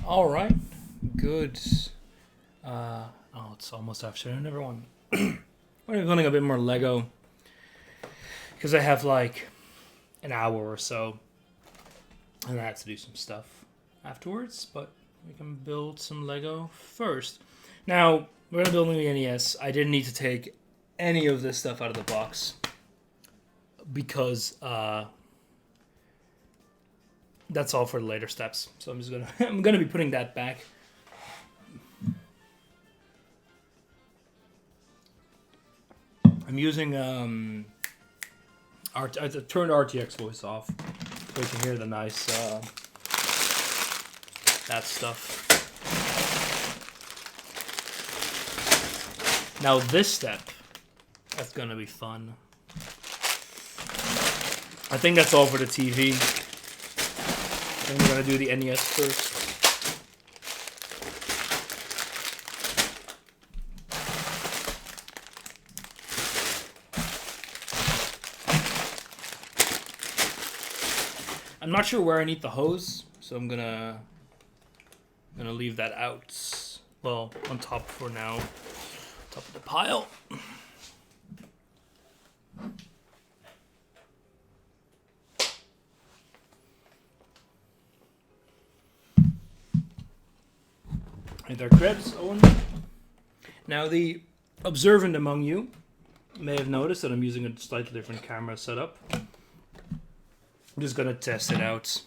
All right, good. It's almost afternoon, everyone. We're going a bit more Lego because I have like an hour or so, and I have to do some stuff afterwards. But we can build some Lego first. Now we're gonna build the NES. I didn't need to take any of this stuff out of the box because that's all for the later steps. So I'm just gonna I'm gonna be putting that back. I'm using I turned RTX voice off so you can hear the nice that stuff. Now this step, that's gonna be fun. I think that's all for the TV. I think we're gonna do the NES first. I'm not sure where I need the hose, so I'm gonna leave that out. Well, on top for now, top of the pile. Hey there, Krebs, Owen. Now, the observant among you may have noticed that I'm using a slightly different camera setup. I'm just gonna test it out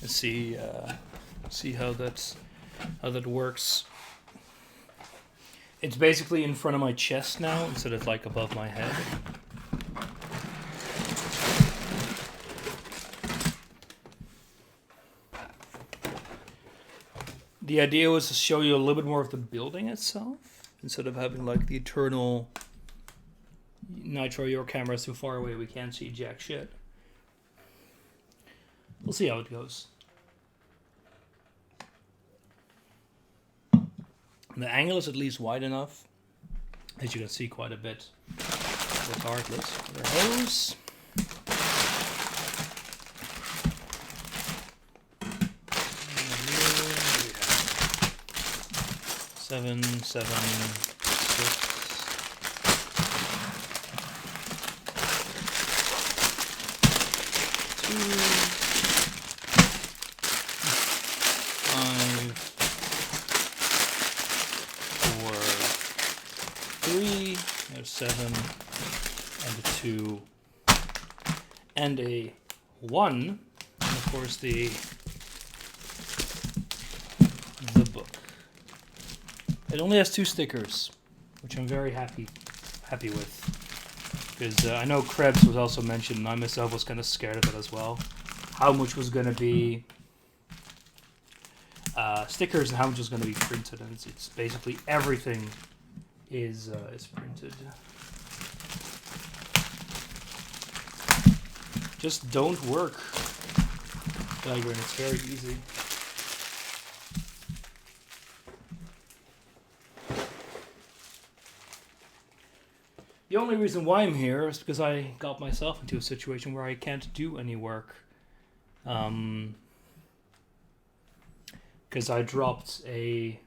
and see how that works. It's basically in front of my chest now instead of like above my head. The idea was to show you a little bit more of the building itself instead of having like the eternal Nitro, your camera's too far away, we can't see jack shit. We'll see how it goes. The angle is at least wide enough that you can see quite a bit regardless. The hose. Seven, 6. There's 7 and a 2 and a 1, and of course the book. It only has 2 stickers, which I'm very happy with, because I know Krebs was also mentioned, and I myself was kind of scared of it as well. How much was going to be stickers and how much was going to be printed, and it's basically everything is printed. Just don't work diagram. It's very easy. The only reason why I'm here is because I got myself into a situation where I can't do any work. Because I dropped a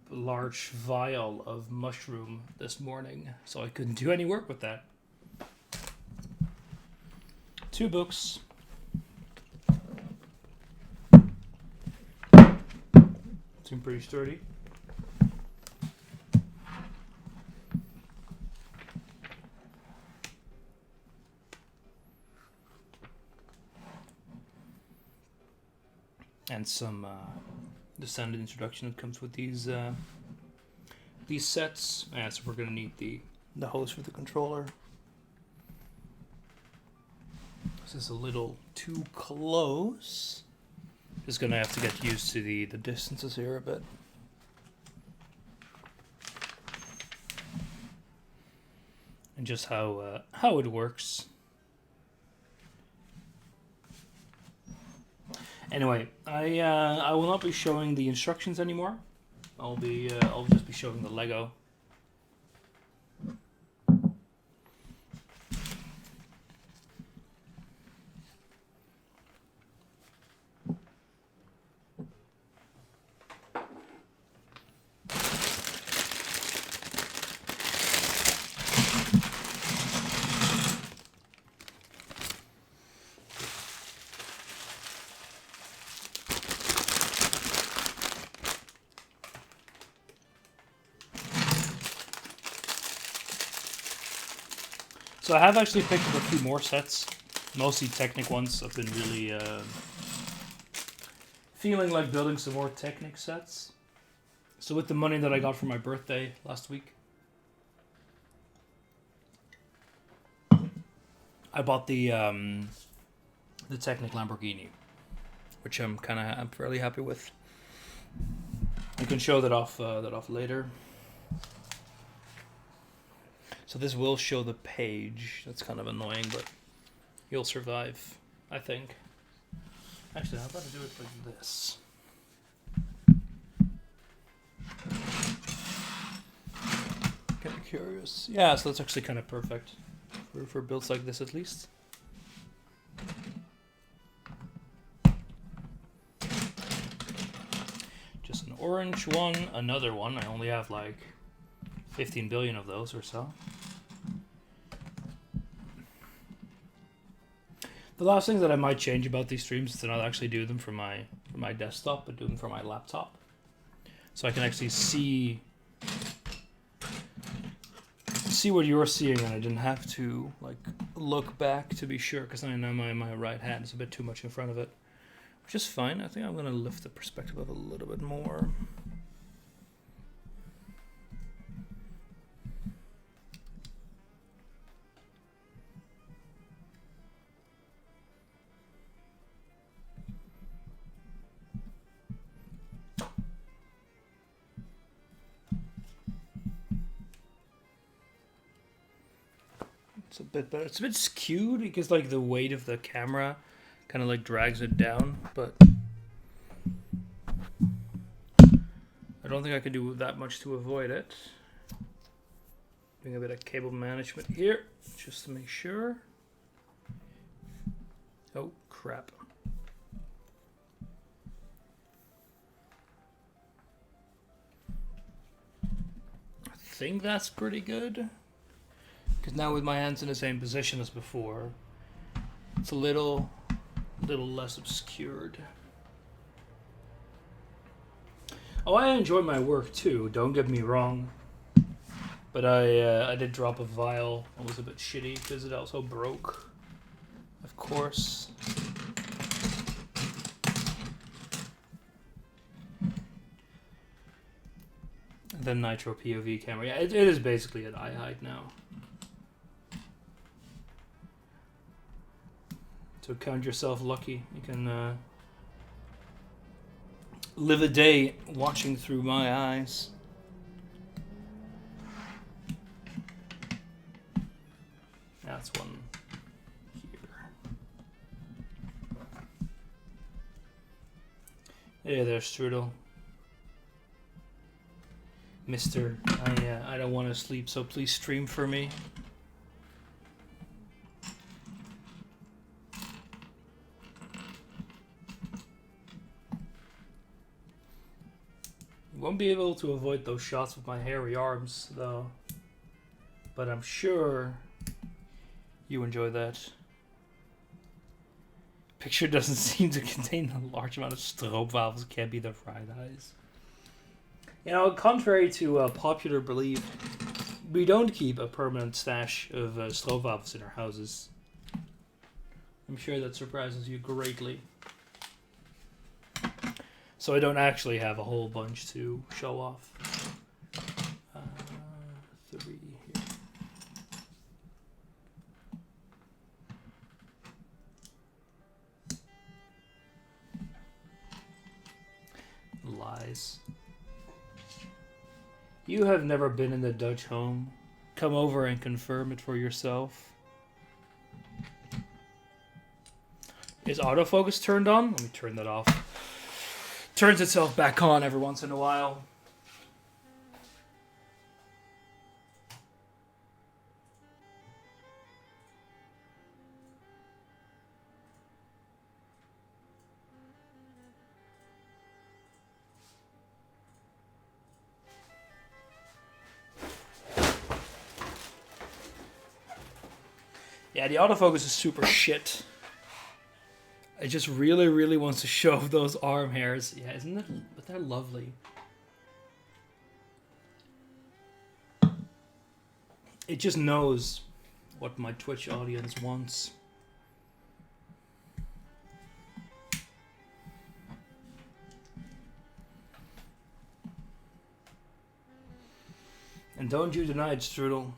large vial of mushroom this morning, so I couldn't do any work with that. 2 books. Seem pretty sturdy. And some the standard introduction that comes with these sets. So we're gonna need the hose for the controller. This is a little too close. Just gonna have to get used to the distances here a bit. And just how it works. Anyway, I will not be showing the instructions anymore. I'll just be showing the Lego. So I have actually picked up a few more sets, mostly Technic ones. I've been really feeling like building some more Technic sets. So with the money that I got for my birthday last week, I bought the Technic Lamborghini, which I'm fairly happy with. I can show that off later. So this will show the page. That's kind of annoying, but you'll survive, I think. Actually, how about I do it like this? Kind of curious. Yeah, so that's actually kind of perfect for builds like this, at least. Just an orange one, another one. I only have like 15 billion of those or so. The last thing that I might change about these streams is to not actually do them from my desktop, but do them from my laptop, so I can actually see what you're seeing, and I didn't have to like look back to be sure, because I know my right hand is a bit too much in front of it, which is fine. I think I'm gonna lift the perspective up a little bit more. It's a bit better. It's a bit skewed because like the weight of the camera kind of like drags it down, but I don't think I could do that much to avoid it. Doing a bit of cable management here just to make sure. Oh crap. I think that's pretty good. Because now with my hands in the same position as before, it's a little less obscured. Oh, I enjoy my work too, don't get me wrong. But I did drop a vial. It was a bit shitty because it also broke, of course. The Nitro POV camera. Yeah, it is basically at eye height now. So count yourself lucky. You can live a day watching through my eyes. That's one here. Hey there, Strudel. Mister, I don't want to sleep, so please stream for me. Won't be able to avoid those shots with my hairy arms, though. But I'm sure you enjoy that. Picture doesn't seem to contain a large amount of stroopwafels. Can't be the fried eyes. You know, contrary to popular belief, we don't keep a permanent stash of stroopwafels in our houses. I'm sure that surprises you greatly. So I don't actually have a whole bunch to show off. 3 here. Lies. You have never been in the Dutch home. Come over and confirm it for yourself. Is autofocus turned on? Let me turn that off. Turns itself back on every once in a while. Yeah, the autofocus is super shit. It just really, really wants to show those arm hairs. Yeah, isn't it? But they're lovely. It just knows what my Twitch audience wants. And don't you deny it, Strudel.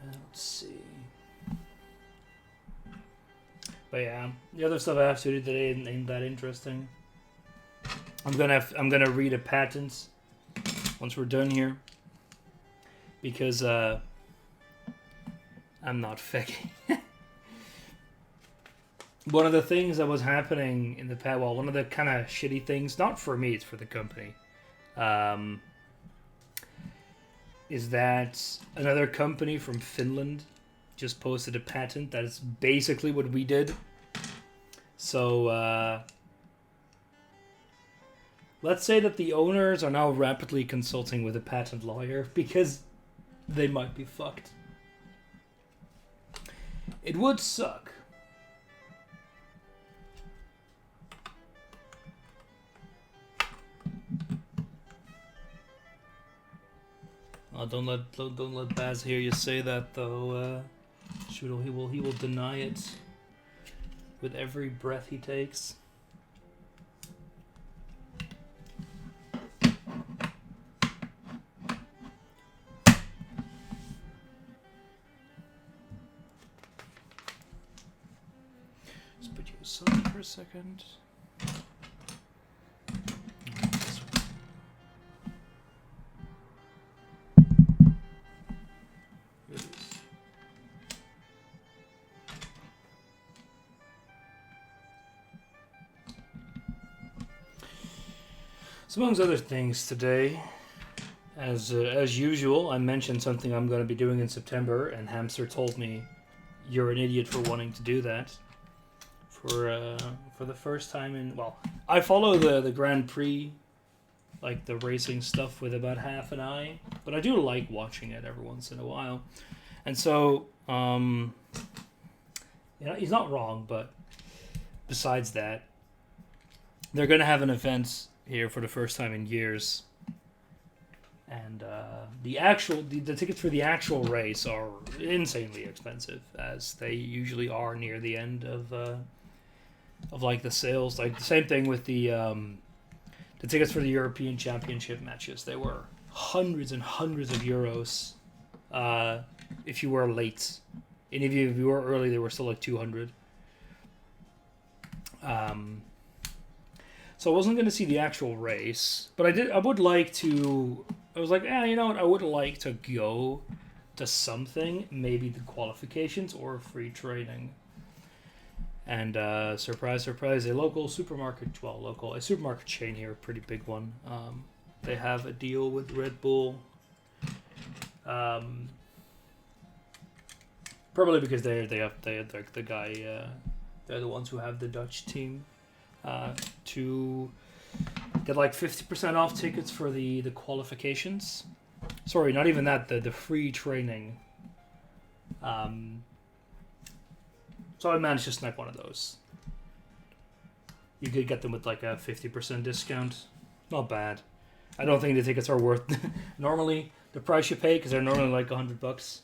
Let's see. But yeah, the other stuff I have to do today ain't that interesting. I'm gonna read a patent once we're done here, because I'm not faking. One of the things that was happening in the past, well, one of the kind of shitty things, not for me, it's for the company, is that another company from Finland just posted a patent that is basically what we did. So, let's say that the owners are now rapidly consulting with a patent lawyer because they might be fucked. It would suck. Oh, don't let Baz hear you say that though. Shoot, he will deny it with every breath he takes. Just put you aside for a second. So amongst other things today, as usual, I mentioned something I'm going to be doing in September, and Hamster told me, "You're an idiot for wanting to do that." For the first time in, well, I follow the Grand Prix, like the racing stuff, with about half an eye, but I do like watching it every once in a while, and so he's not wrong, but besides that, they're going to have an event here for the first time in years, and the tickets for the actual race are insanely expensive, as they usually are near the end of like the sales. Like the same thing with the tickets for the European Championship matches. They were hundreds and hundreds of euros if you were late, and if you were early, they were still like 200. So I wasn't going to see the actual race, but I would like to. I was like, you know what? I would like to go to something, maybe the qualifications or free training. And surprise, surprise, a local supermarket, a supermarket chain here, a pretty big one. They have a deal with Red Bull. Probably because they have the guy. They're the ones who have the Dutch team. To get like 50% off tickets for the qualifications. Sorry, not even that, the free training. So I managed to snag one of those. You could get them with like a 50% discount. Not bad. I don't think the tickets are worth normally the price you pay, because they're normally like $100.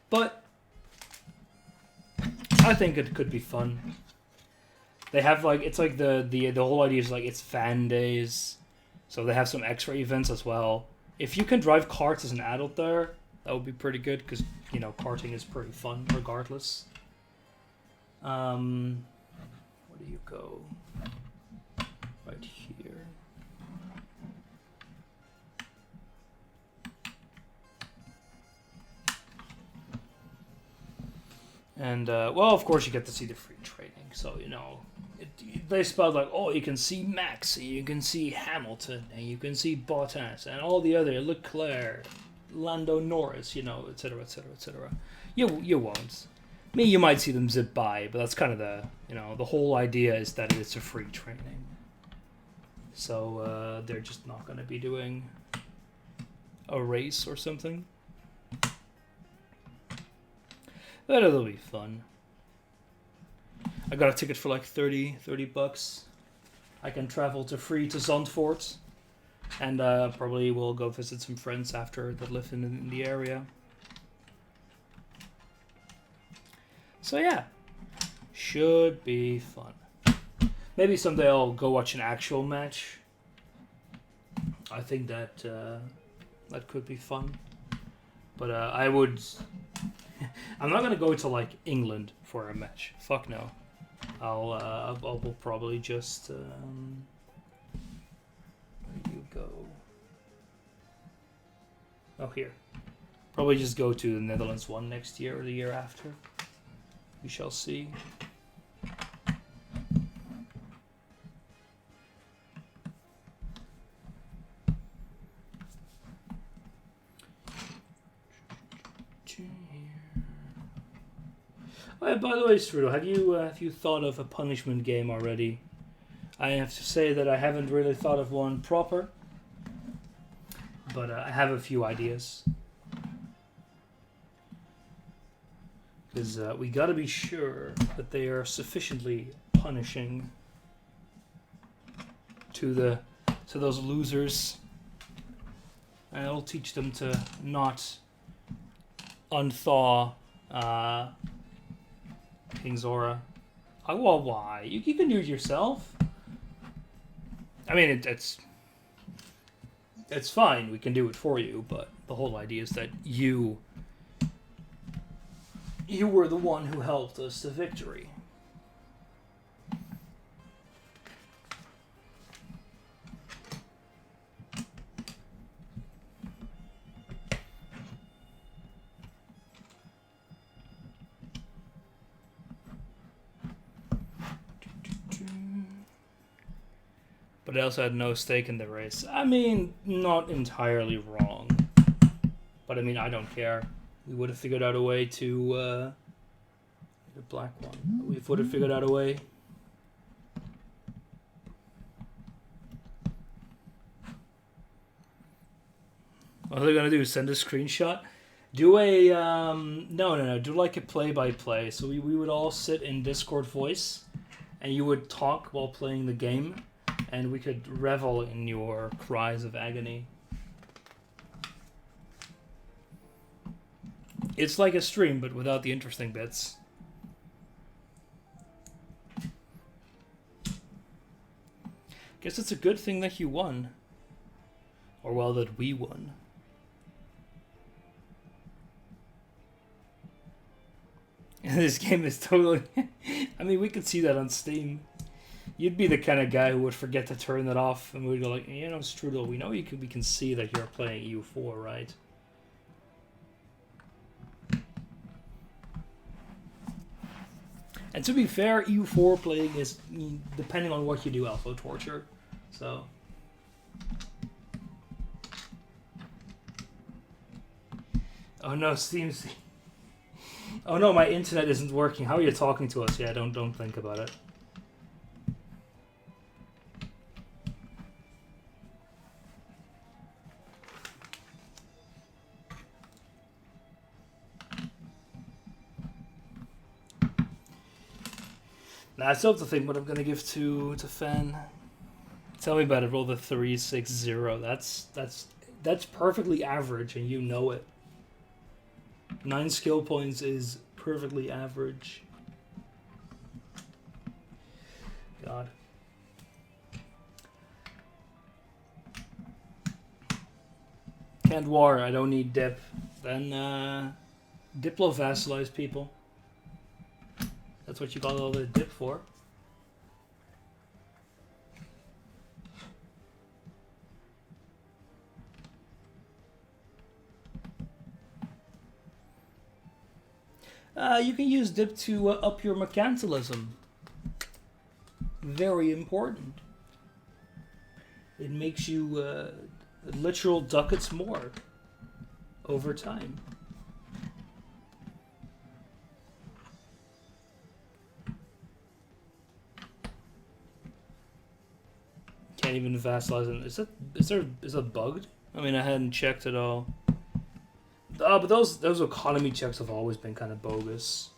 But I think it could be fun. They have like, it's like the whole idea is like it's fan days, so they have some extra events as well. If you can drive karts as an adult there, that would be pretty good, because you know karting is pretty fun regardless. Where do you go? Right here. And, well, of course you get to see the free training. So, you know, they spelled like, oh, you can see Max, you can see Hamilton, and you can see Bottas, and all the other, Leclerc, Lando Norris, you know, etc., etc., etc. You won't. Me, you might see them zip by, but that's kind of the, you know, the whole idea is that it's a free training. So, they're just not going to be doing a race or something. But it'll be fun. I got a ticket for like $30 bucks. I can travel to Zandvoort, and probably we'll go visit some friends after that live in the area. So yeah, should be fun. Maybe someday I'll go watch an actual match. I think that that could be fun. But I would. I'm not gonna go to like England for a match. Fuck no. I'll probably just. Where do you go? Oh, here. Probably just go to the Netherlands one next year or the year after. We shall see. Oh, yeah, by the way, Strudel, have you thought of a punishment game already? I have to say that I haven't really thought of one proper, but I have a few ideas. Because we gotta be sure that they are sufficiently punishing to those losers. And it'll teach them to not unthaw King Zora. Oh, well, why? You can do it yourself. I mean, it's fine. We can do it for you, but the whole idea is that you were the one who helped us to victory. But I also had no stake in the race. I mean, not entirely wrong. But I mean, I don't care. We would have figured out a way to... the black one. We would have figured out a way. What are they going to do? Send a screenshot? Do a... No. Do like a play-by-play. So we would all sit in Discord voice. And you would talk while playing the game. And we could revel in your cries of agony. It's like a stream, but without the interesting bits. Guess it's a good thing that you won. Or, well, that we won. And this game is totally... I mean, we could see that on Steam. You'd be the kind of guy who would forget to turn it off, and we'd go like, you know, Strudel, we know we can see that you're playing EU4, right? And to be fair, EU4 playing is, depending on what you do, alpha torture. So... Oh no, Steam's... Oh no, my internet isn't working. How are you talking to us? Yeah, don't think about it. Nah, I still have to think what I'm gonna give to Fan. Tell me about it. Roll the 3-6-0. That's perfectly average, and you know it. 9 skill points is perfectly average. God. Can't war. I don't need dip. Then Diplo vassalize people. That's what you got all the dip for. You can use dip to up your mercantilism. Very important. It makes you literal ducats more over time. Can't even vassalize it. Is that bugged? I mean, I hadn't checked at all. But those economy checks have always been kind of bogus.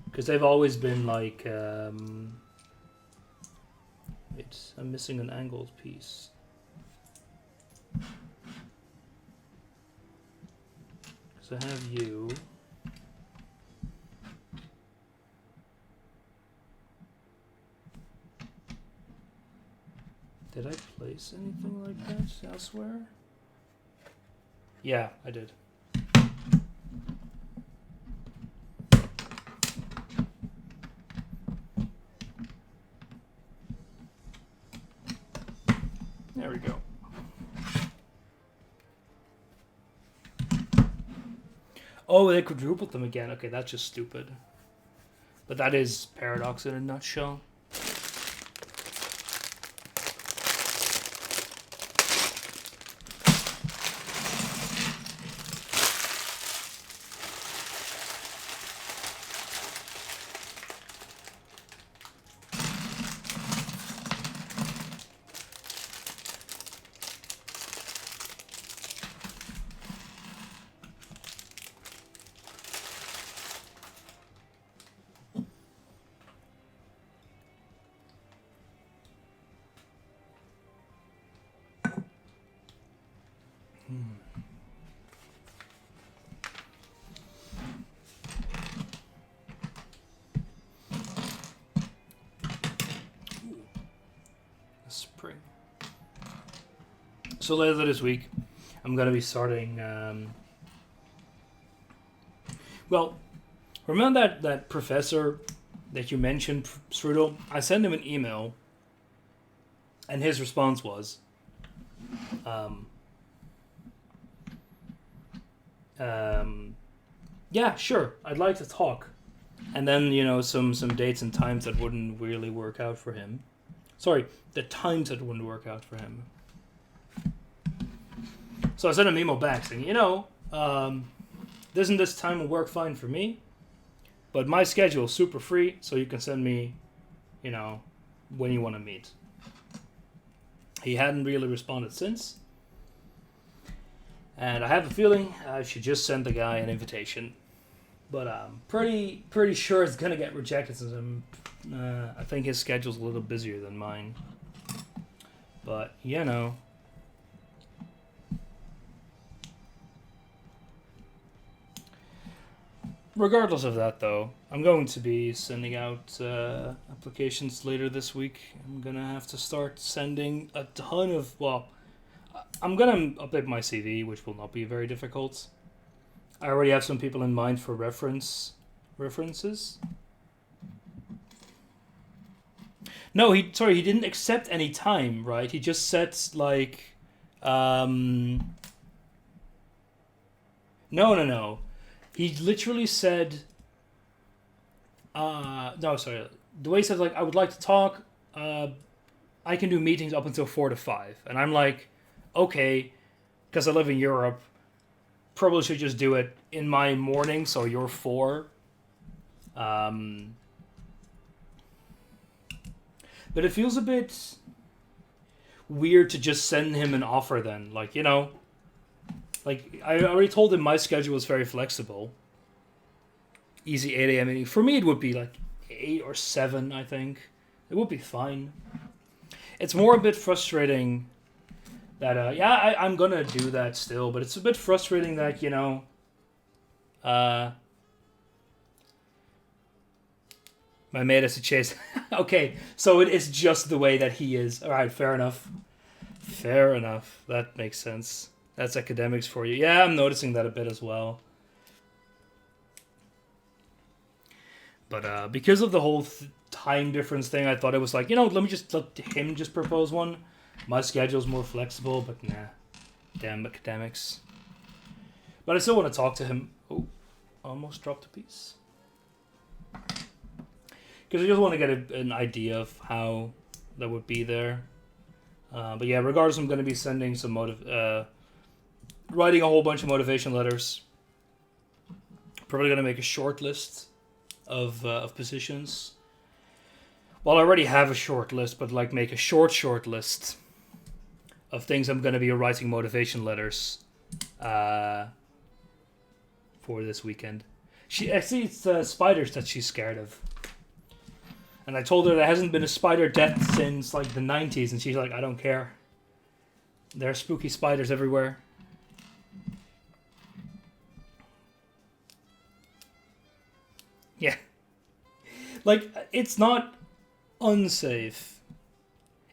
Because they've always been like... Wait, I'm missing an angled piece. Because I have you. Did I place anything like that elsewhere? Yeah, I did. There we go. Oh, they quadrupled them again. Okay, that's just stupid. But that is Paradox in a nutshell. Spring. So later this week, I'm gonna be starting. Well, remember that professor that you mentioned, Strudel? I sent him an email, and his response was, "Yeah, sure, I'd like to talk." And then some dates and times that wouldn't really work out for him. Sorry, the times that wouldn't work out for him. So I sent him an email back saying, doesn't this time will work fine for me? But my schedule is super free, so you can send me, when you want to meet. He hadn't really responded since. And I have a feeling I should just send the guy an invitation. But I'm pretty sure it's going to get rejected since I think his schedule's a little busier than mine. But, Regardless of that, though, I'm going to be sending out applications later this week. I'm going to have to start sending a ton of... Well, I'm going to update my CV, which will not be very difficult. I already have some people in mind for references. No, he didn't accept any time, right? He just said, No. He literally said, no, sorry. The way he said, I would like to talk, I can do meetings up until 4 to 5. And I'm like, okay, because I live in Europe, probably should just do it in my morning, so you're 4. But it feels a bit weird to just send him an offer then. I already told him my schedule was very flexible. Easy 8 a.m. meeting. For me, it would be 8 or 7, I think. It would be fine. It's more a bit frustrating that, I'm going to do that still, but it's a bit frustrating that, my mate has to chase. Okay, so it is just the way that he is. Alright, fair enough. That makes sense. That's academics for you. Yeah, I'm noticing that a bit as well. But because of the whole time difference thing, I thought it was let me just let him just propose one. My schedule's more flexible, but nah. Damn academics. But I still want to talk to him. Oh, almost dropped a piece. Because I just want to get an idea of how that would be there. But yeah, regardless, I'm going to be sending some writing a whole bunch of motivation letters. Probably going to make a short list of positions. Well, I already have a short list, but make a short list of things I'm going to be writing motivation letters for this weekend. Actually, it's spiders that she's scared of. And I told her there hasn't been a spider death since like the 90s, and she's like, I don't care. There are spooky spiders everywhere. Yeah. Like, it's not unsafe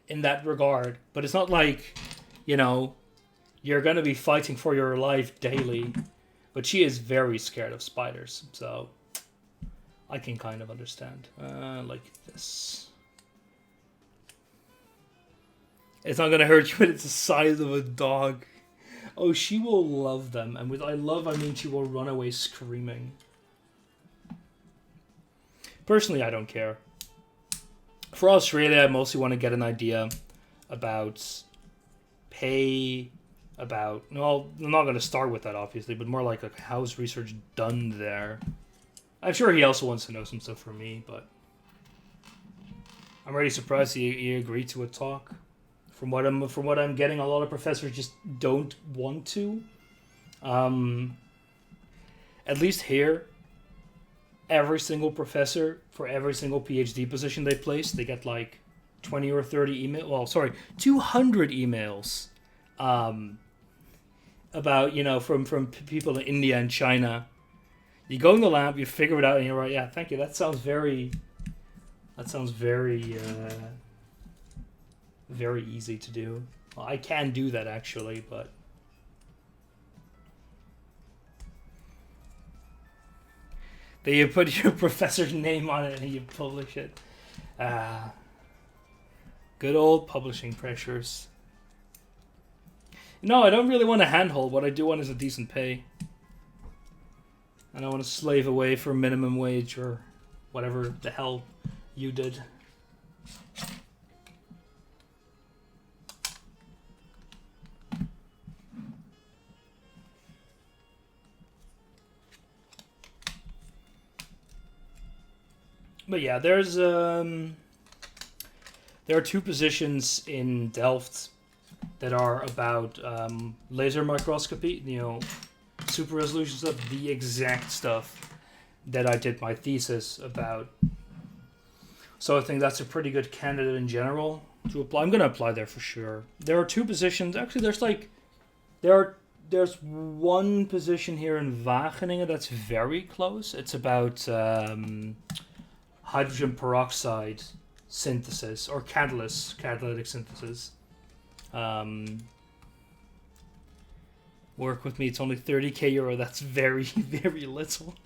in that regard, but it's not like, you know, you're going to be fighting for your life daily. But she is very scared of spiders, so I can kind of understand. Like this. It's not going to hurt you, but it's the size of a dog. Oh, she will love them. And with I love, I mean she will run away screaming. Personally, I don't care. For Australia, I mostly want to get an idea about pay, about... Well, I'm not going to start with that, obviously, but more like how's research done there. I'm sure he also wants to know some stuff from me, but... I'm really surprised he agreed to a talk. From what I'm getting, a lot of professors just don't want to. At least here, every single professor for every single PhD position they place, they get like 20 or 30 emails. Well, sorry, 200 emails about, you know, from people in India and China. You go in the lab, you figure it out, and you're right. Yeah, thank you. That sounds very very easy to do. Well, I can do that actually, but then you put your professor's name on it and you publish it. Good old publishing pressures. No, I don't really want a handhold. What I do want is a decent pay. I don't want to slave away for minimum wage or whatever the hell you did. But yeah, there are two positions in Delft that are about laser microscopy, you know, super resolution stuff, the exact stuff that I did my thesis about. So I think that's a pretty good candidate in general to apply. I'm going to apply there for sure. There are two positions. Actually, there's one position here in Wageningen that's very close. It's about hydrogen peroxide synthesis or catalytic synthesis. Work with me. It's only 30k euro. That's very, very little.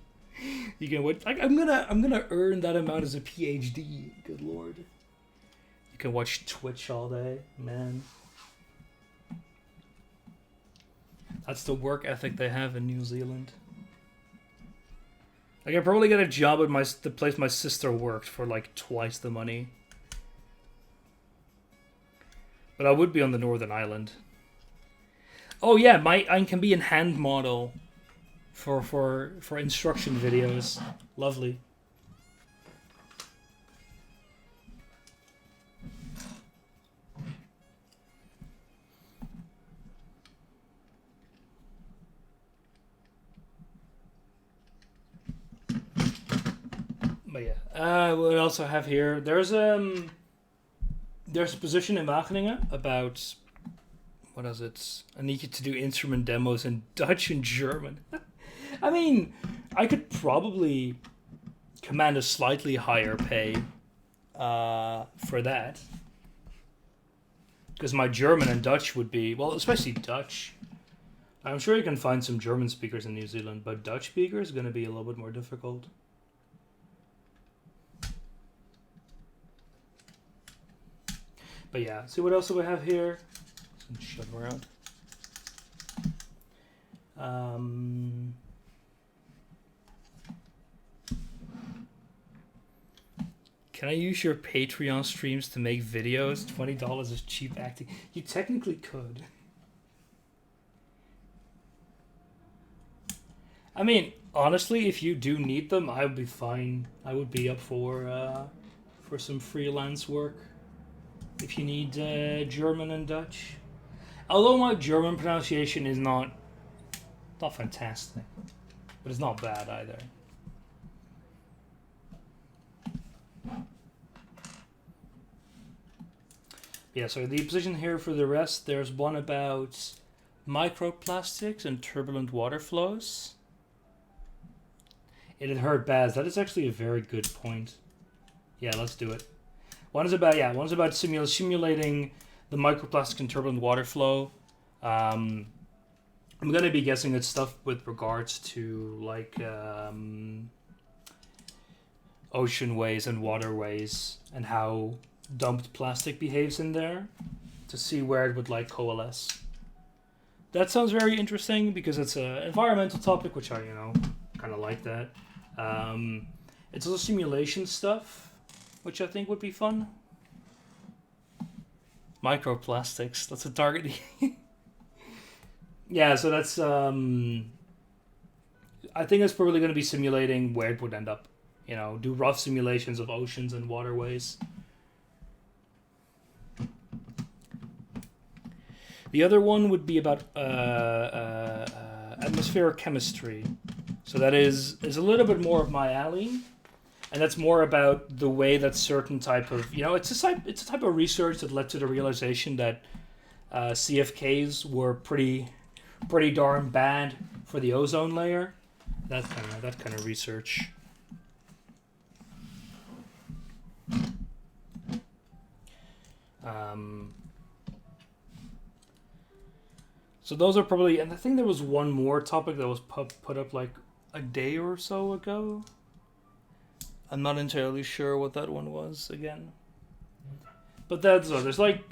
You can watch. I'm gonna earn that amount as a PhD. Good lord. You can watch Twitch all day, man. That's the work ethic they have in New Zealand. I can probably get a job at the place my sister worked for like twice the money. But I would be on the Northern Island. Oh yeah, I can be in hand model for instruction videos. Lovely. But yeah, what else I have here? There's a position in Wageningen about, what is it? I need you to do instrument demos in Dutch and German. I mean, I could probably command a slightly higher pay for that. Because my German and Dutch would be, well, especially Dutch. I'm sure you can find some German speakers in New Zealand, but Dutch speakers are going to be a little bit more difficult. But yeah, see what else do we have here? Some shit around. Can I use your Patreon streams to make videos? $20 is cheap acting. You technically could. I mean, honestly, if you do need them, I would be fine. I would be up for some freelance work. If you need German and Dutch. Although my German pronunciation is not fantastic. But it's not bad either. Yeah, so the position here for the rest, there's one about microplastics and turbulent water flows. It had hurt bad. That is actually a very good point. Yeah, let's do it. One's about simulating the microplastic and turbulent water flow. I'm gonna be guessing it's stuff with regards to like ocean ways and waterways and how dumped plastic behaves in there to see where it would like coalesce. That sounds very interesting because it's an environmental topic, which I kind of like that. It's also simulation stuff, which I think would be fun. Microplastics, that's a target. Yeah, so that's I think it's probably going to be simulating where it would end up. Do rough simulations of oceans and waterways. The other one would be about atmospheric chemistry. So that is a little bit more of my alley, and that's more about the way that certain type of it's a type of research that led to the realization that CFKs were pretty darn bad for the ozone layer. That kind of research. So those are probably, and I think there was one more topic that was put up like a day or so ago. I'm not entirely sure what that one was again. But there's like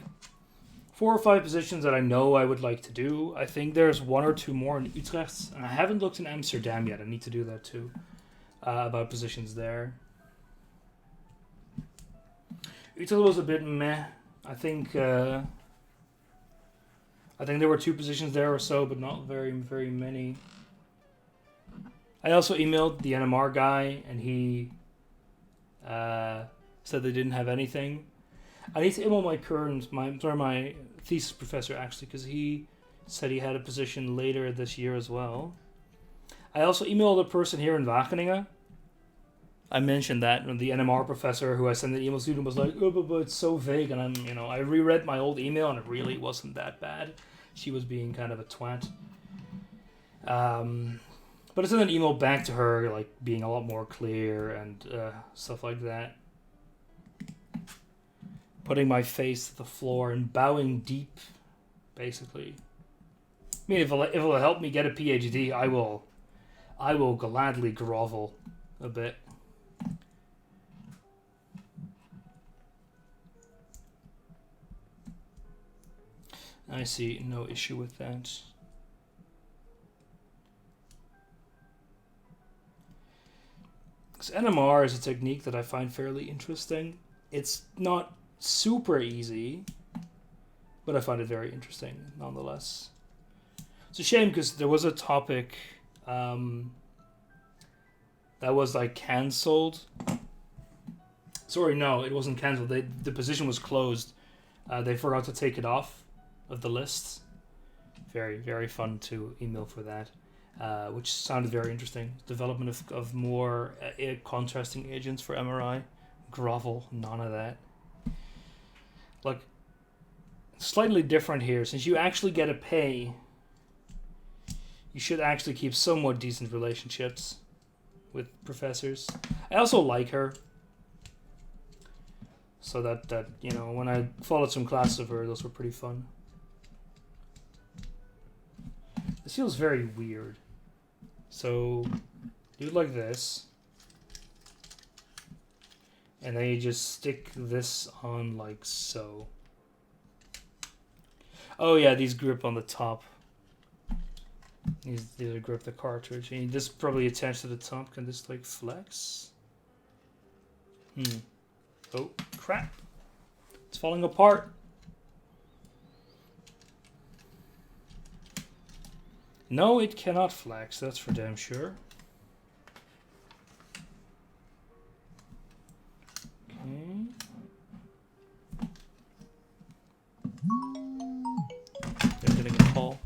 4 or 5 positions that I know I would like to do. I think there's 1 or 2 more in Utrecht, and I haven't looked in Amsterdam yet. I need to do that too, about positions there. Utrecht was a bit meh. I think there were 2 positions there or so, but not very many. I also emailed the NMR guy, and he said they didn't have anything. I need to email my thesis professor actually, because he said he had a position later this year as well. I also emailed a person here in Wageningen. I mentioned that, and the NMR professor who I sent the emails to was like, "Oh, but it's so vague," and I reread my old email, and it really wasn't that bad. She was being kind of a twat. But I sent an email back to her, like being a lot more clear and stuff like that. Putting my face to the floor and bowing deep, basically. I mean, if it'll help me get a PhD, I will gladly grovel a bit. I see no issue with that. Because NMR is a technique that I find fairly interesting. It's not super easy, but I find it very interesting nonetheless. It's a shame because there was a topic that was like cancelled. Sorry, no, it wasn't cancelled. The position was closed. They forgot to take it off of the list. Very, very fun to email for that, which sounded very interesting. Development of more contrasting agents for MRI. Grovel, none of that. Like, slightly different here. Since you actually get a pay, you should actually keep somewhat decent relationships with professors. I also like her. So that when I followed some classes of her, those were pretty fun. This feels very weird. So, do it like this. And then you just stick this on like so. Oh yeah, these grip on the top. These are grip the cartridge. And this probably attached to the top. Can this like flex? Oh crap. It's falling apart. No, it cannot flex, that's for damn sure. Okay. They're getting a call.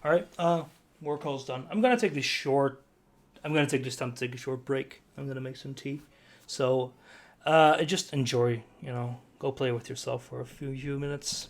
All right. Work call's done. I'm gonna take this short. I'm gonna take this time to take a short break. I'm gonna make some tea. So, just enjoy. Go play with yourself for a few minutes.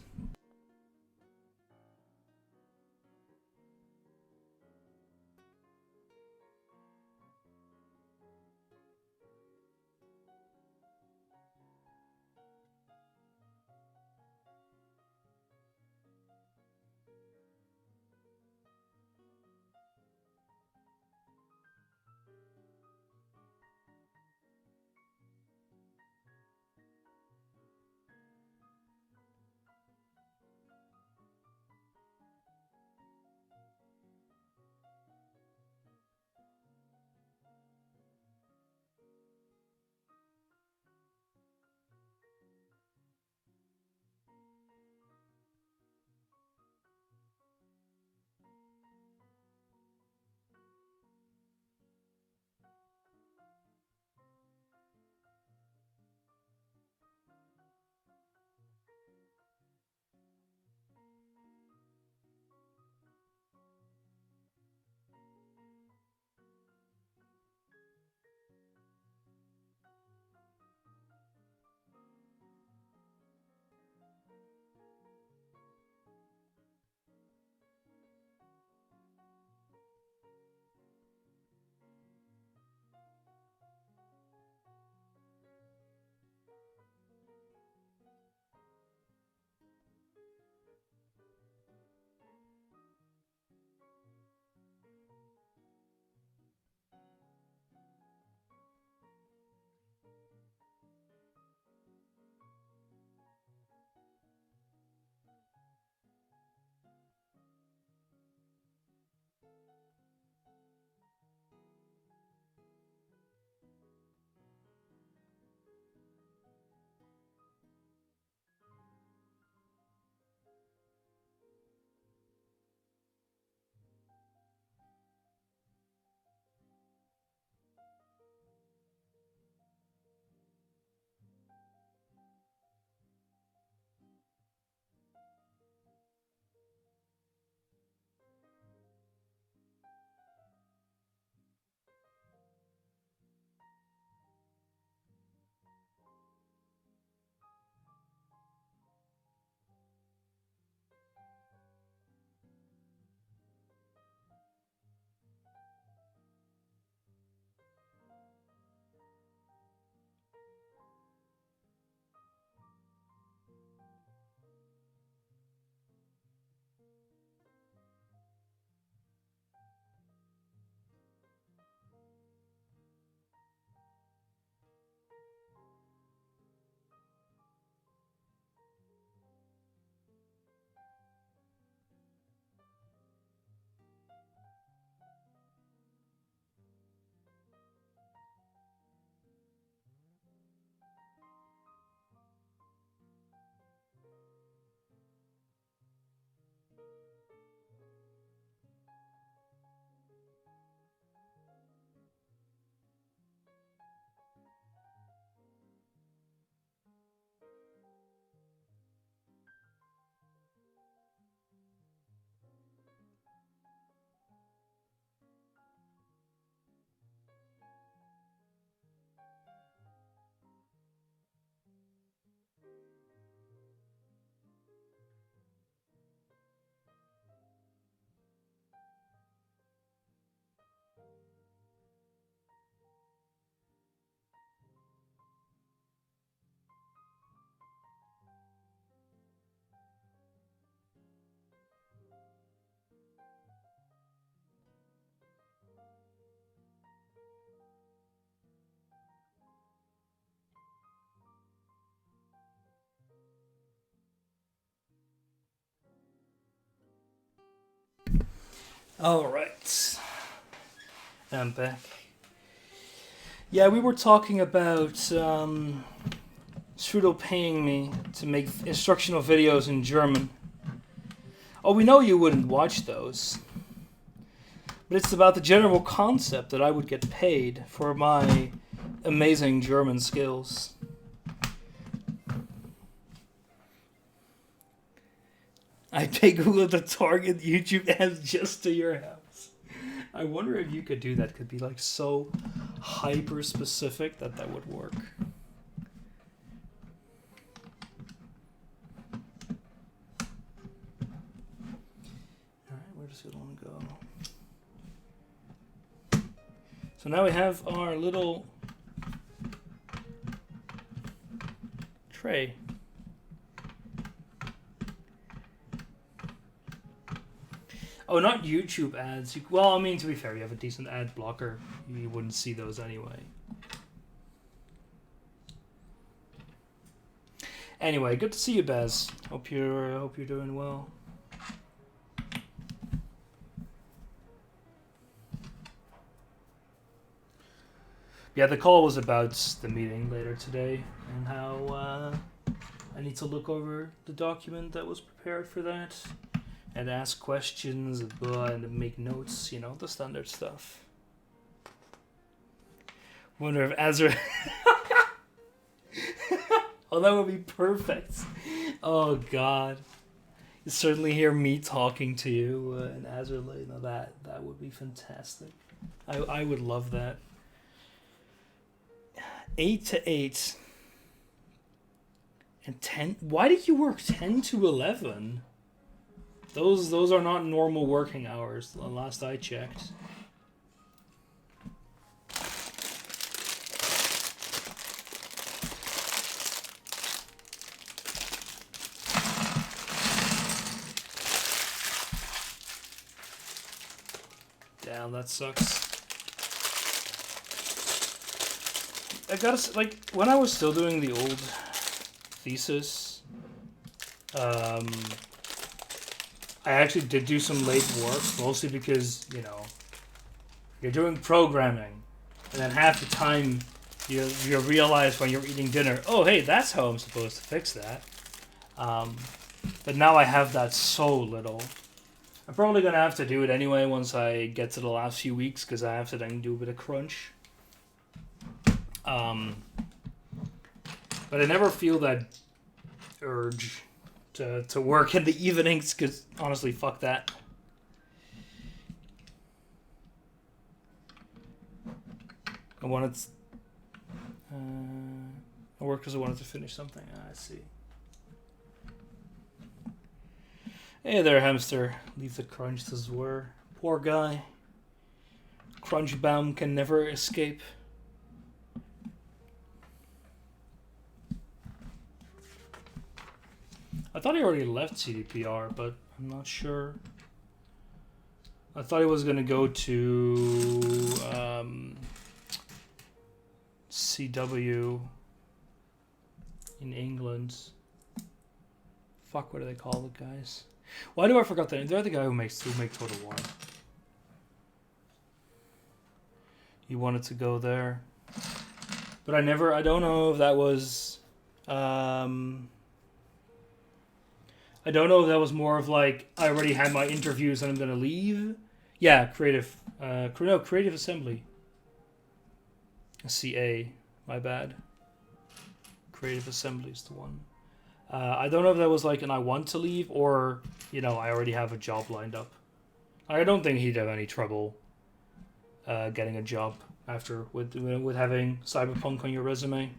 All right. I'm back. Yeah, we were talking about Strudo paying me to make instructional videos in German. Oh, we know you wouldn't watch those. But it's about the general concept that I would get paid for my amazing German skills. I pay Google to target YouTube ads just to your house. I wonder if you could do that. Could be like so hyper specific that that would work. Alright, where does it want to go? So now we have our little tray. Oh, not YouTube ads. Well, I mean, to be fair, you have a decent ad blocker. You wouldn't see those anyway. Anyway, good to see you, Bez. Hope you're doing well. Yeah, the call was about the meeting later today and how I need to look over the document that was prepared for that. And ask questions and make notes, you know, the standard stuff. Wonder if Azra... Oh, that would be perfect. Oh, God. You certainly hear me talking to you and Azra. You know, that would be fantastic. I would love that. 8 to 8. And 10... Why did you work 10 to 11? Those are not normal working hours, the last I checked. Damn, that sucks. I gotta, like, when I was still doing the old thesis, I actually did do some late work, mostly because, you know, you're doing programming, and then half the time you realize when you're eating dinner, oh, hey, that's how I'm supposed to fix that. But now I have that so little. I'm probably going to have to do it anyway once I get to the last few weeks, because I have to then do a bit of crunch. But I never feel that urge to work in the evenings, because honestly, fuck that. I wanted I worked because I wanted to finish something. I see. Hey there, hamster. Leave the crunch to Zwar. Poor guy. Crunchbaum can never escape. I thought he already left CDPR, but I'm not sure. I thought he was going to go to CW in England. Fuck, what do they call the guys? Why do I forget that? They're the guy who make Total War. He wanted to go there. But I don't know if that was... I don't know if that was more of like, I already had my interviews and I'm going to leave. Yeah, Creative Assembly. CA, my bad. Creative Assembly is the one. I don't know if that was like an I want to leave or, you know, I already have a job lined up. I don't think he'd have any trouble getting a job after with having Cyberpunk on your resume.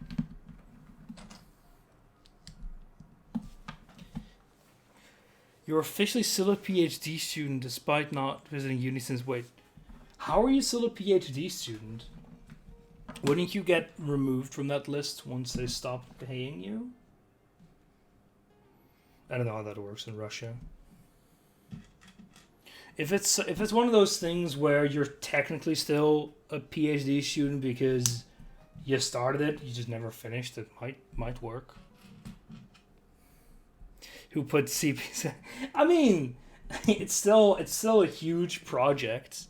You're officially still a PhD student despite not visiting uni since... Wait, how are you still a PhD student? Wouldn't you get removed from that list once they stop paying you? I don't know how that works in Russia. If it's one of those things where you're technically still a PhD student because you started it, you just never finished, it might work. Who put CPs? I mean, it's still a huge project.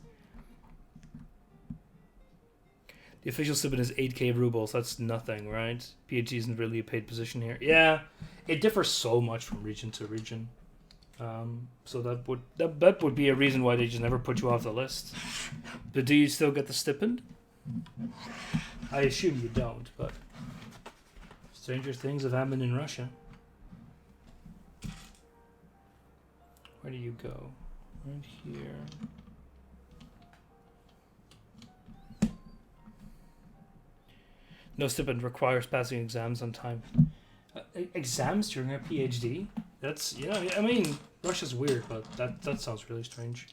The official stipend is 8k rubles. That's nothing, right? PhD isn't really a paid position here. Yeah, it differs so much from region to region. So that would be a reason why they just never put you off the list. But do you still get the stipend? I assume you don't, but stranger things have happened in Russia. Where do you go? Right here. No stipend requires passing exams on time. Exams during a PhD? That's, you know, I mean, Russia's weird, but that sounds really strange.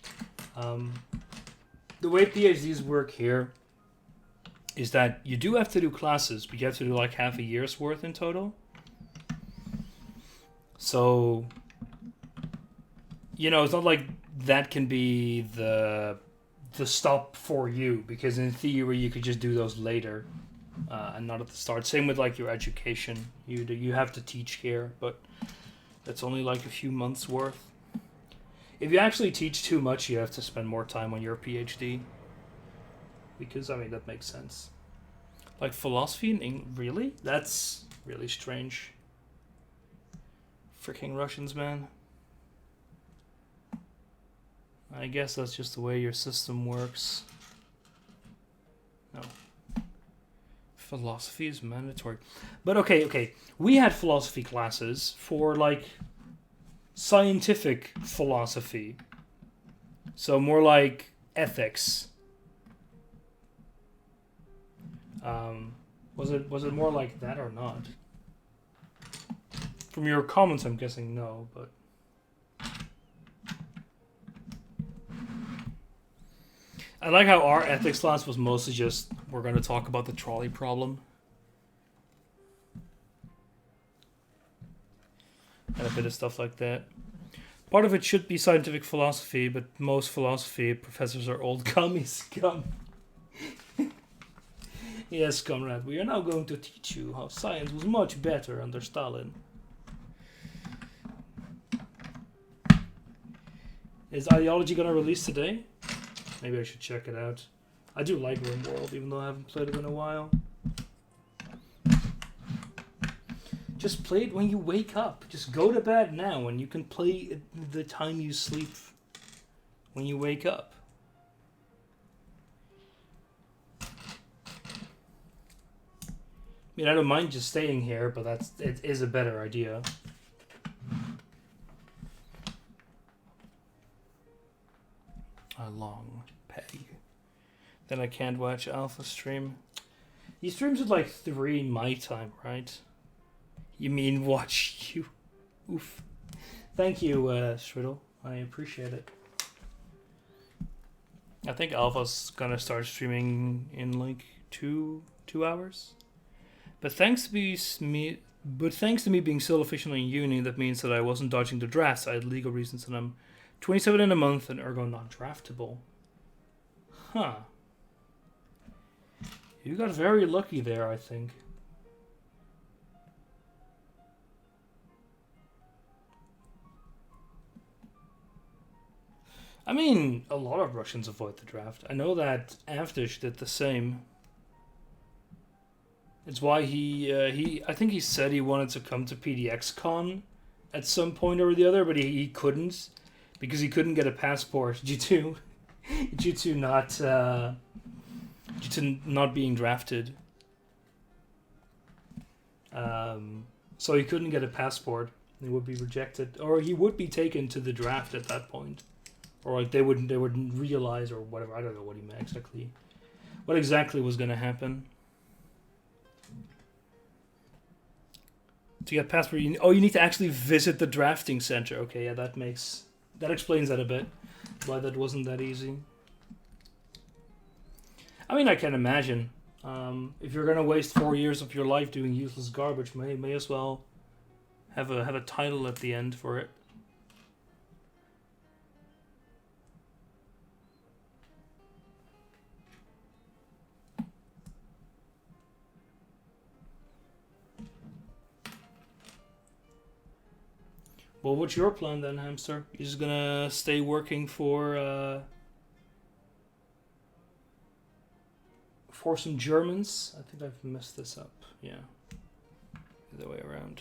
The way PhDs work here is that you do have to do classes, but you have to do like half a year's worth in total. So, you know, it's not like that can be the stop for you, because in theory you could just do those later. And not at the start. Same with like your education. You have to teach here, but that's only like a few months worth. If you actually teach too much, you have to spend more time on your PhD. Because, I mean, that makes sense. Like philosophy in English? Really? That's really strange. Freaking Russians, man. I guess that's just the way your system works. No. Philosophy is mandatory. But okay. We had philosophy classes for like scientific philosophy. So more like ethics. Was it more like that or not? From your comments, I'm guessing no, but I like how our ethics class was mostly just, we're going to talk about the trolley problem. And a bit of stuff like that. Part of it should be scientific philosophy, but most philosophy professors are old commie scum. Yes, comrade, we are now going to teach you how science was much better under Stalin. Is Ideology going to release today? Maybe I should check it out. I do like RimWorld, even though I haven't played it in a while. Just play it when you wake up. Just go to bed now, and you can play it the time you sleep when you wake up. I mean, I don't mind just staying here, but it is a better idea. A long peg. Then I can't watch Alpha stream. He streams at like 3 my time, right? You mean watch you? Oof. Thank you, Shriddle. I appreciate it. I think Alpha's gonna start streaming in like two hours. But thanks to me being still officially in uni, that means that I wasn't dodging the drafts. I had legal reasons, and I'm 27 in a month and ergo not draftable. Huh. You got very lucky there, I think. I mean, a lot of Russians avoid the draft. I know that Avdish did the same. It's why I think he said he wanted to come to PDXCon at some point or the other, but he couldn't because he couldn't get a passport due to not being drafted. So he couldn't get a passport. He would be rejected, or he would be taken to the draft at that point, or like they wouldn't realize or whatever. I don't know what he meant exactly. What exactly was going to happen? To get passport, you need to actually visit the drafting center. Okay, yeah, that explains that a bit. Why that wasn't that easy. I mean, I can imagine. If you're gonna waste 4 years of your life doing useless garbage, may as well have a title at the end for it. Well, what's your plan then, Hamster? You're just gonna stay working for some Germans? I think I've messed this up. Yeah. The other way around.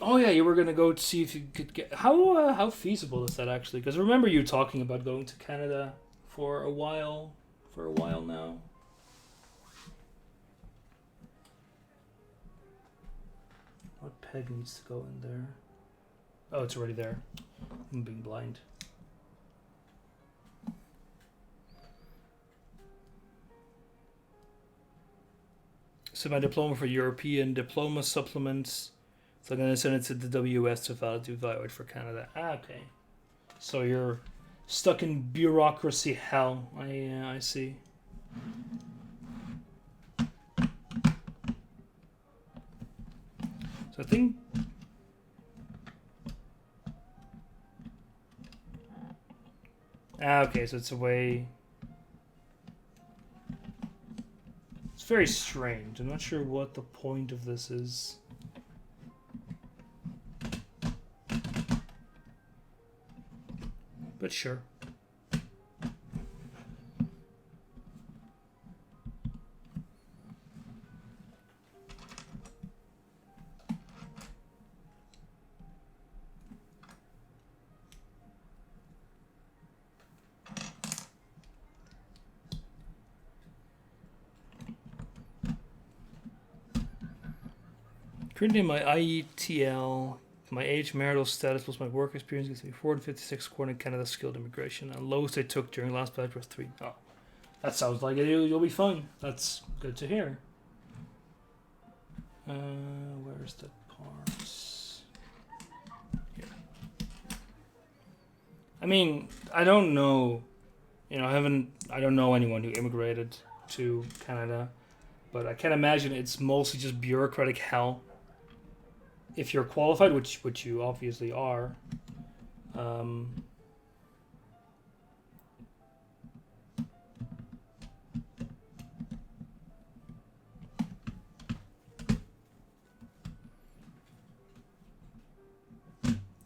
Oh yeah, you were gonna go to see if you could get... How feasible is that actually? Because remember you talking about going to Canada for a while now. What peg needs to go in there? Oh, it's already there. I'm being blind. So my diploma for European diploma supplements. So I'm gonna send it to the WS to evaluate for Canada. Ah, okay. So you're stuck in bureaucracy hell. I see. So I think. Ah, okay. So it's a way. It's very strange. I'm not sure what the point of this is. But sure. Currently, my IETL, my age, marital status, plus my work experience gives me 456 according to Canada Skilled Immigration. And lowest I took during last batch was 3. Oh, that sounds like you'll be fine. That's good to hear. Where's the parts? Here. I mean, I don't know. You know, I don't know anyone who immigrated to Canada, but I can imagine it's mostly just bureaucratic hell. If you're qualified, which you obviously are,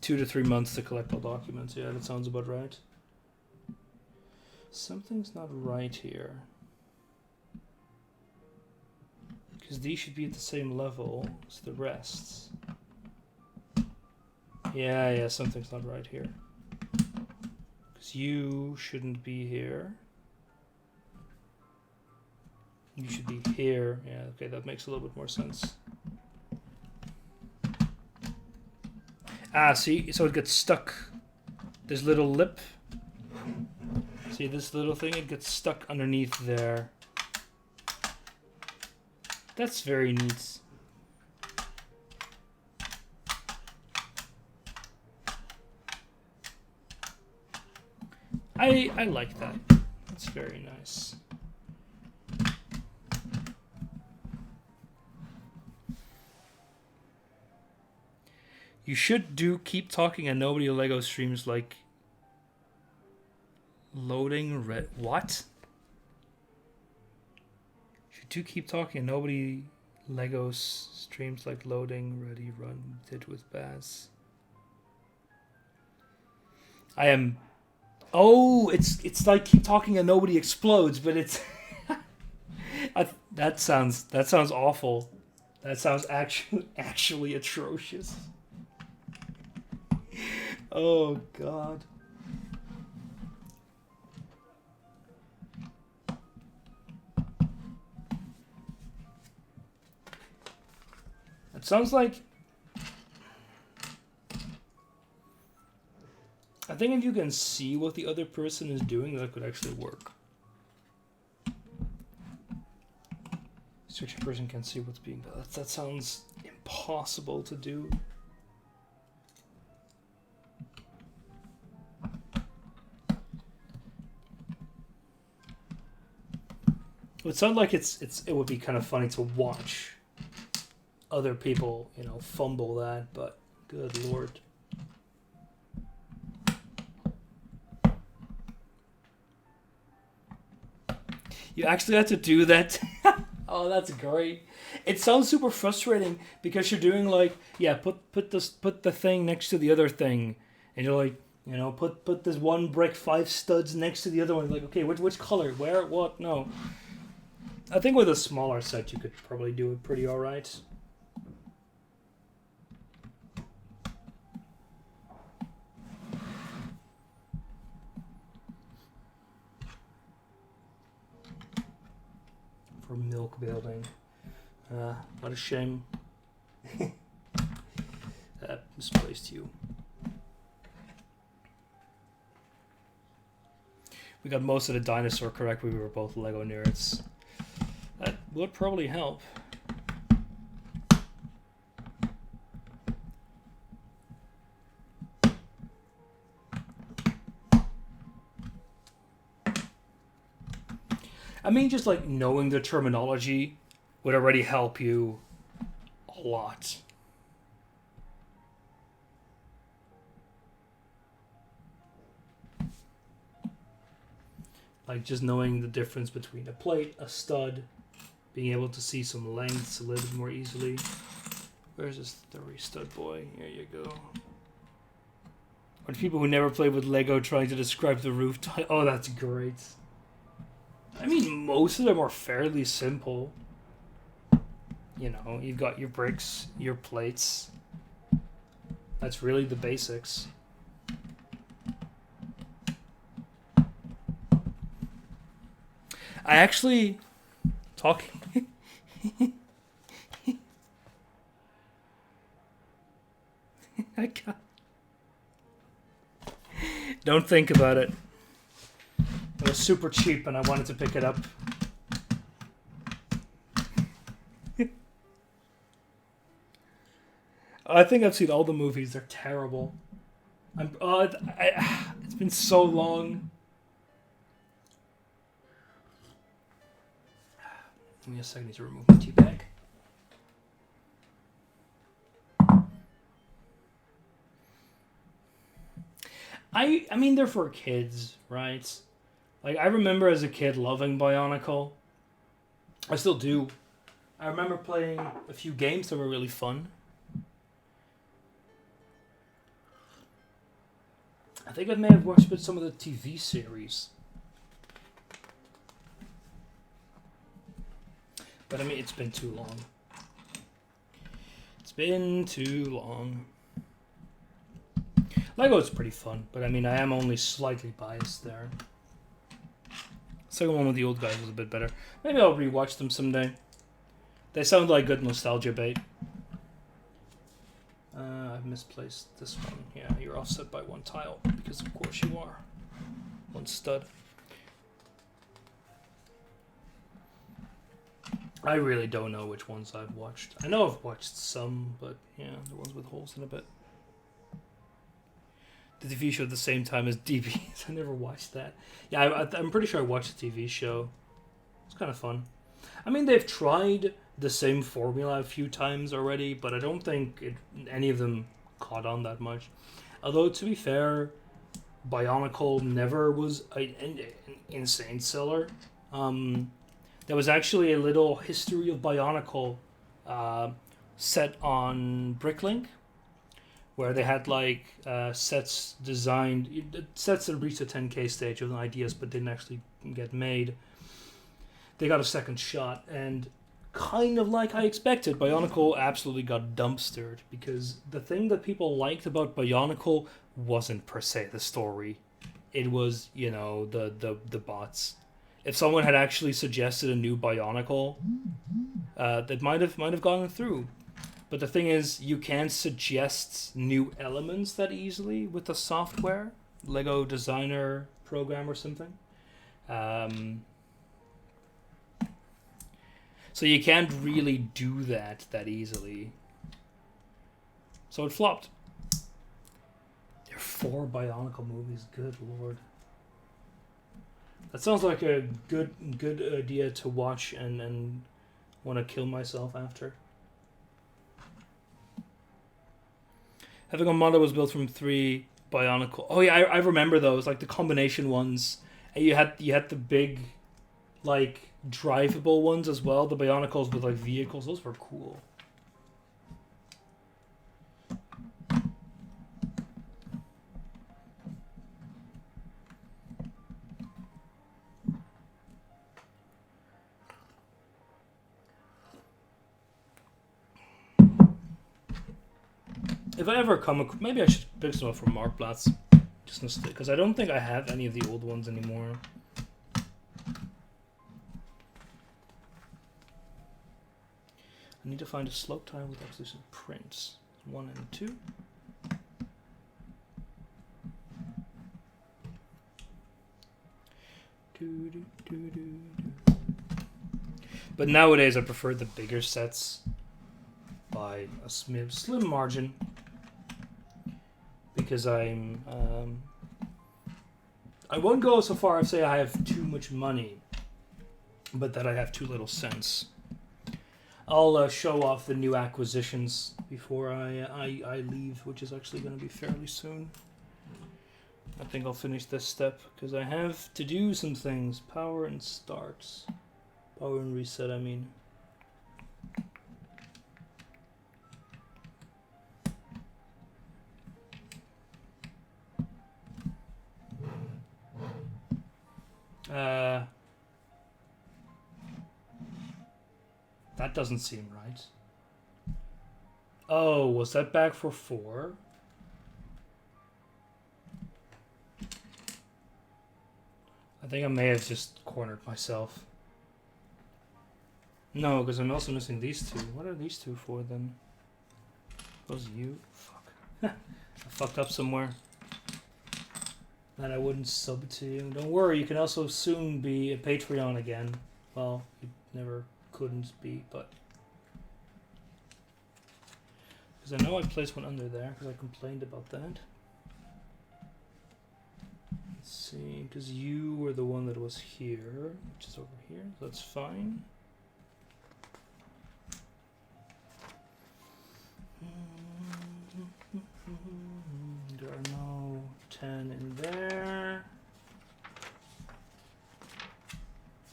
2 to 3 months to collect all documents. Yeah, that sounds about right. Something's not right here. Because these should be at the same level as the rest. Yeah, something's not right here. Because you shouldn't be here. You should be here. Yeah, okay, that makes a little bit more sense. Ah, see? So it gets stuck. This little lip. See this little thing? It gets stuck underneath there. That's very neat. I like that. That's very nice. You should keep talking and nobody Lego streams like loading red. What? You do keep talking and nobody Lego streams like loading ready run did with Baz. I am. Oh, it's like keep talking and nobody explodes, but it's. That sounds awful. That sounds actually atrocious. Oh God. It sounds like. I think if you can see what the other person is doing, that could actually work. Search a person can see what's being done. That sounds impossible to do. It sounds like it would be kind of funny to watch other people, you know, fumble that, but good lord. You actually have to do that. Oh, that's great. It sounds super frustrating because you're doing like, yeah, put the thing next to the other thing, and you're like, you know, put this one brick 5 studs next to the other one. Like, okay, which color, where, what? No. I think with a smaller set, you could probably do it pretty all right. For milk building. What a shame. That misplaced you. we got most of the dinosaur correct. We were both Lego nerds. That would probably help. I mean, just like knowing the terminology would already help you a lot. Like just knowing the difference between a plate, a stud, being able to see some lengths a little bit more easily. Where's this 3 stud boy? Here you go. Or the people who never played with Lego trying to describe the roof tile. Oh, that's great. I mean, most of them are fairly simple. You know, you've got your bricks, your plates. That's really the basics. I actually talking. I can't. Don't think about it. It was super cheap and I wanted to pick it up. I think I've seen all the movies. They're terrible. It's been so long. Give me a second to remove my tea bag. I mean, they're for kids, right? Like, I remember as a kid loving Bionicle. I still do. I remember playing a few games that were really fun. I think I may have watched some of the TV series. But I mean, it's been too long. It's been too long. Lego is pretty fun, but I mean, I am only slightly biased there. Second one with the old guys was a bit better. Maybe I'll rewatch them someday. They sound like good nostalgia bait. I've misplaced this one. Yeah, you're offset by 1 tile, because of course you are. 1 stud. I really don't know which ones I've watched. I know I've watched some, but yeah, the ones with holes in a bit. The TV show at the same time as DBs. I never watched that. Yeah, I'm pretty sure I watched the TV show. It's kind of fun. I mean, they've tried the same formula a few times already, but I don't think any of them caught on that much. Although, to be fair, Bionicle never was an insane seller. There was actually a little history of Bionicle set on Bricklink, where they had like sets designed, sets that reached the 10K stage with ideas but didn't actually get made. They got a second shot, and kind of like I expected, Bionicle absolutely got dumpstered, because the thing that people liked about Bionicle wasn't per se the story. It was, you know, the bots. If someone had actually suggested a new Bionicle, that might have gone through. But the thing is, you can't suggest new elements that easily with the software, Lego Designer program or something. So you can't really do that easily. So it flopped. There are 4 Bionicle movies. Good lord. That sounds like a good idea to watch and want to kill myself after. Having a model was built from 3 Bionicle. Oh yeah, I remember those, like the combination ones. And you had the big, like, drivable ones as well. The Bionicles with like vehicles. Those were cool. If I ever maybe I should pick some up from Marktplatz, just because I don't think I have any of the old ones anymore. I need to find a slope tile with absolute prints. 1 and 2. But nowadays I prefer the bigger sets by a slim margin because I won't go so far as say I have too much money, but that I have too little sense. I'll show off the new acquisitions before I leave, which is actually going to be fairly soon. I think I'll finish this step because I have to do some things. Power and starts. Power and reset, I mean. That doesn't seem right. Oh, was that back for 4? I think I may have just cornered myself. No, because I'm also missing these two. What are these two for then? Those you? Fuck. I fucked up somewhere. That I wouldn't sub to you. Don't worry, you can also soon be a Patreon again. Well, you never couldn't be, but... Because I know I placed one under there, because I complained about that. Let's see, because you were the one that was here, which is over here, so that's fine. There are no 10 in there.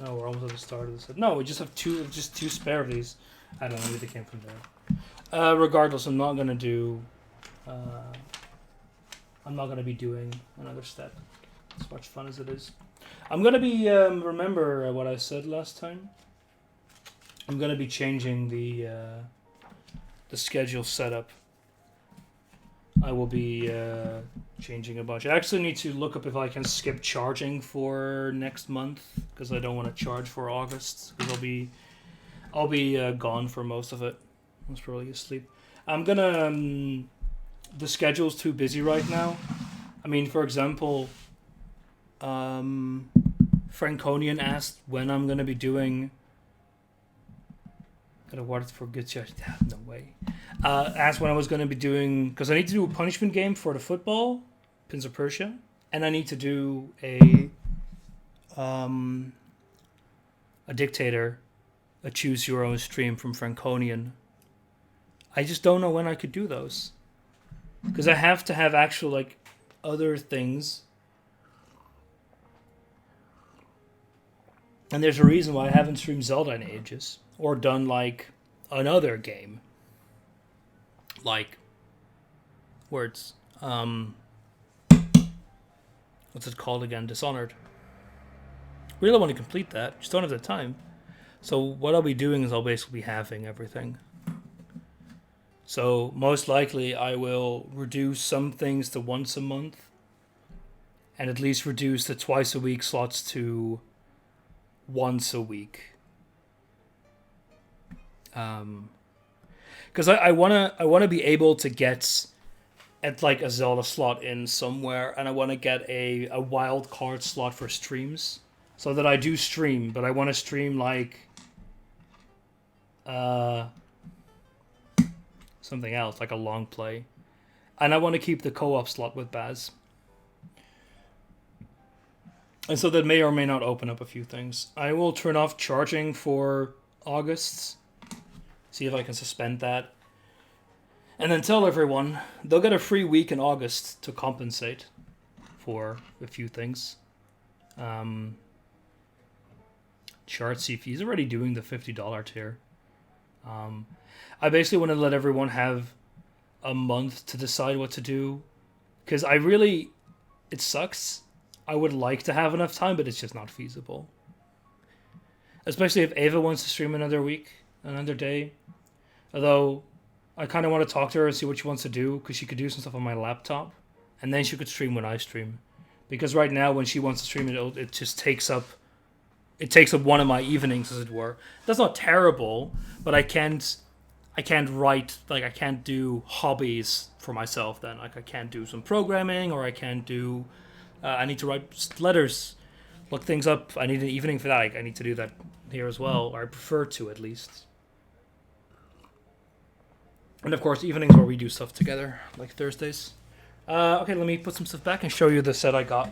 No, we're almost at the start of this. No, we just have two spare of these. I don't know, maybe they came from there. Regardless, I'm not gonna do. I'm not gonna be doing another step. As much fun as it is, I'm gonna be. Remember what I said last time. I'm gonna be changing the schedule setup. I will be changing a bunch. I actually need to look up if I can skip charging for next month because I don't want to charge for August because I'll be gone for most of it. I was probably asleep. I'm gonna. The schedule's too busy right now. I mean, for example, Franconian asked when I'm gonna be doing. Got a word for good shot. No way. Asked when I was going to be doing... Because I need to do a punishment game for the football, Prince of Persia. And I need to do a dictator, a choose your own stream from Franconian. I just don't know when I could do those. Because I have to have actual, like, other things. And there's a reason why I haven't streamed Zelda in ages. Or done, like, another game. Like, words. What's it called again? Dishonored. Really want to complete that. Just don't have the time. So what I'll be doing is I'll basically be halving everything. So most likely I will reduce some things to once a month. And at least reduce the twice a week slots to once a week. Because I wanna be able to get at like a Zelda slot in somewhere, and I want to get a wild card slot for streams, so that I do stream, but I want to stream like something else, like a long play, and I want to keep the co-op slot with Baz, and so that may or may not open up a few things. I will turn off charging for August. See if I can suspend that. And then tell everyone they'll get a free week in August to compensate for a few things. Chartsy, he's already doing the $50 tier. I basically want to let everyone have a month to decide what to do. Because it sucks. I would like to have enough time, but it's just not feasible. Especially if Ava wants to stream another week, another day. Although, I kind of want to talk to her and see what she wants to do, because she could do some stuff on my laptop. And then she could stream when I stream. Because right now, when she wants to stream, it just takes up... It takes up one of my evenings, as it were. That's not terrible, but I can't write... Like, I can't do hobbies for myself then. Like, I can't do some programming, or I can't do... I need to write letters look things up. I need an evening for that. I need to do that here as well, or I prefer to at least. And of course, evenings where we do stuff together, like Thursdays. Okay, let me put some stuff back and show you the set I got.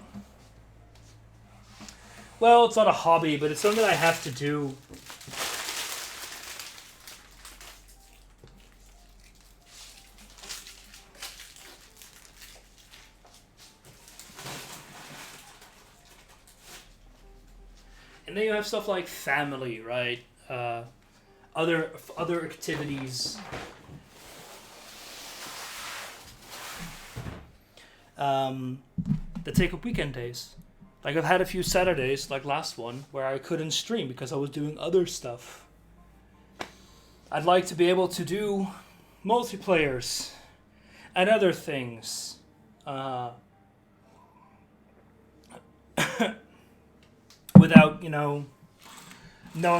Well, it's not a hobby, but it's something I have to do. And then you have stuff like family, right? Other activities. That take up weekend days. Like I've had a few Saturdays, like last one, where I couldn't stream because I was doing other stuff. I'd like to be able to do multiplayers and other things. Without, knowing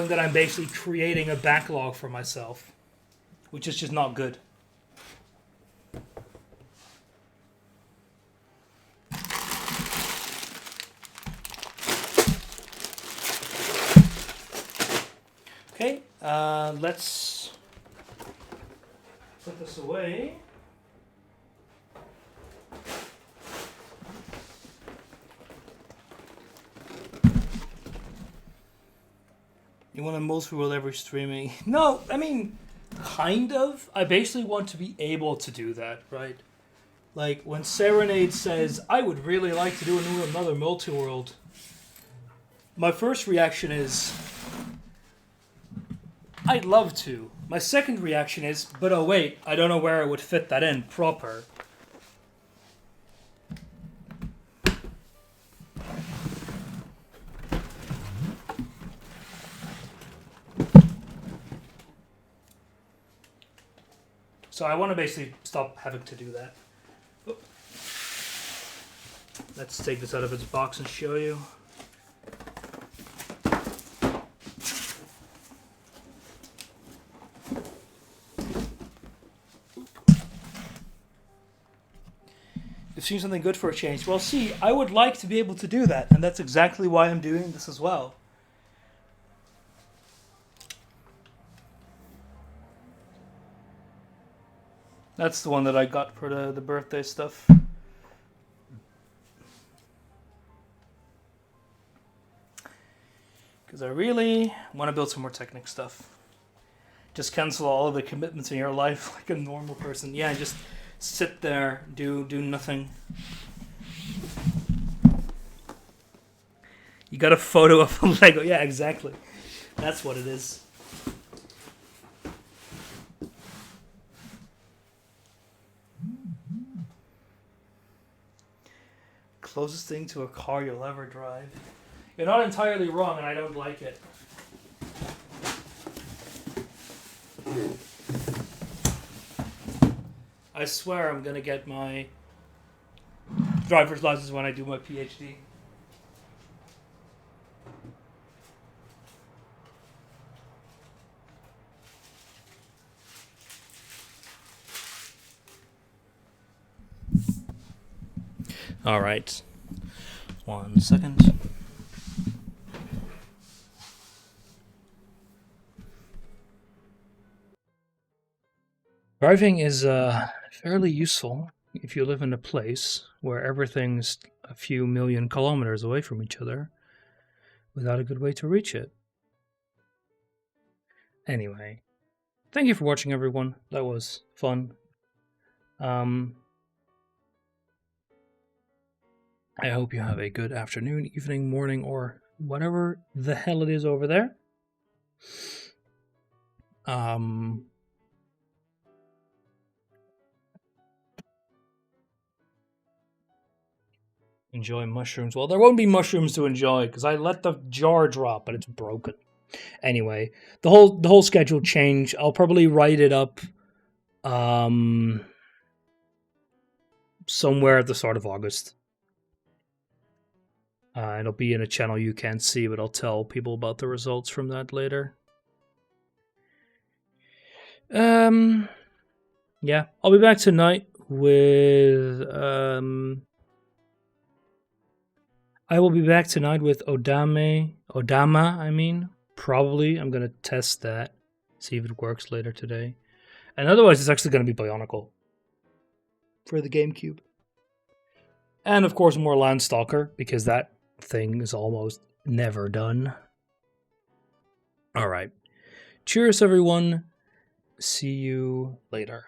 that I'm basically creating a backlog for myself, which is just not good. Okay, let's put this away. You want a multi-world every streaming? No, I mean, kind of. I basically want to be able to do that, right? Like, when Serenade says, I would really like to do another multi-world, my first reaction is, I'd love to. My second reaction is, but oh wait, I don't know where I would fit that in proper. So I want to basically stop having to do that. Oh. Let's take this out of its box and show you. You've seen something good for a change. Well, see, I would like to be able to do that, and that's exactly why I'm doing this as well. That's the one that I got for the birthday stuff. Because I really want to build some more Technic stuff. Just cancel all of the commitments in your life like a normal person. Yeah, just sit there, do nothing. You got a photo of a Lego. Yeah, exactly. That's what it is. Closest thing to a car you'll ever drive. You're not entirely wrong, and I don't like it. I swear I'm gonna get my driver's license when I do my PhD. All right. 1 second. Driving is fairly useful if you live in a place where everything's a few million kilometers away from each other without a good way to reach it. Anyway, thank you for watching, everyone. That was fun. I hope you have a good afternoon, evening, morning, or whatever the hell it is over there. Enjoy mushrooms. Well, there won't be mushrooms to enjoy because I let the jar drop, but it's broken. Anyway, the whole schedule change. I'll probably write it up somewhere at the start of August. It'll be in a channel you can't see, but I'll tell people about the results from that later. Yeah, I'll be back tonight with I will be back tonight with Odama, I mean. Probably. I'm going to test that. See if it works later today. And otherwise, it's actually going to be Bionicle. For the GameCube. And of course, more Landstalker, because that thing is almost never done. Alright. Cheers, everyone. See you later.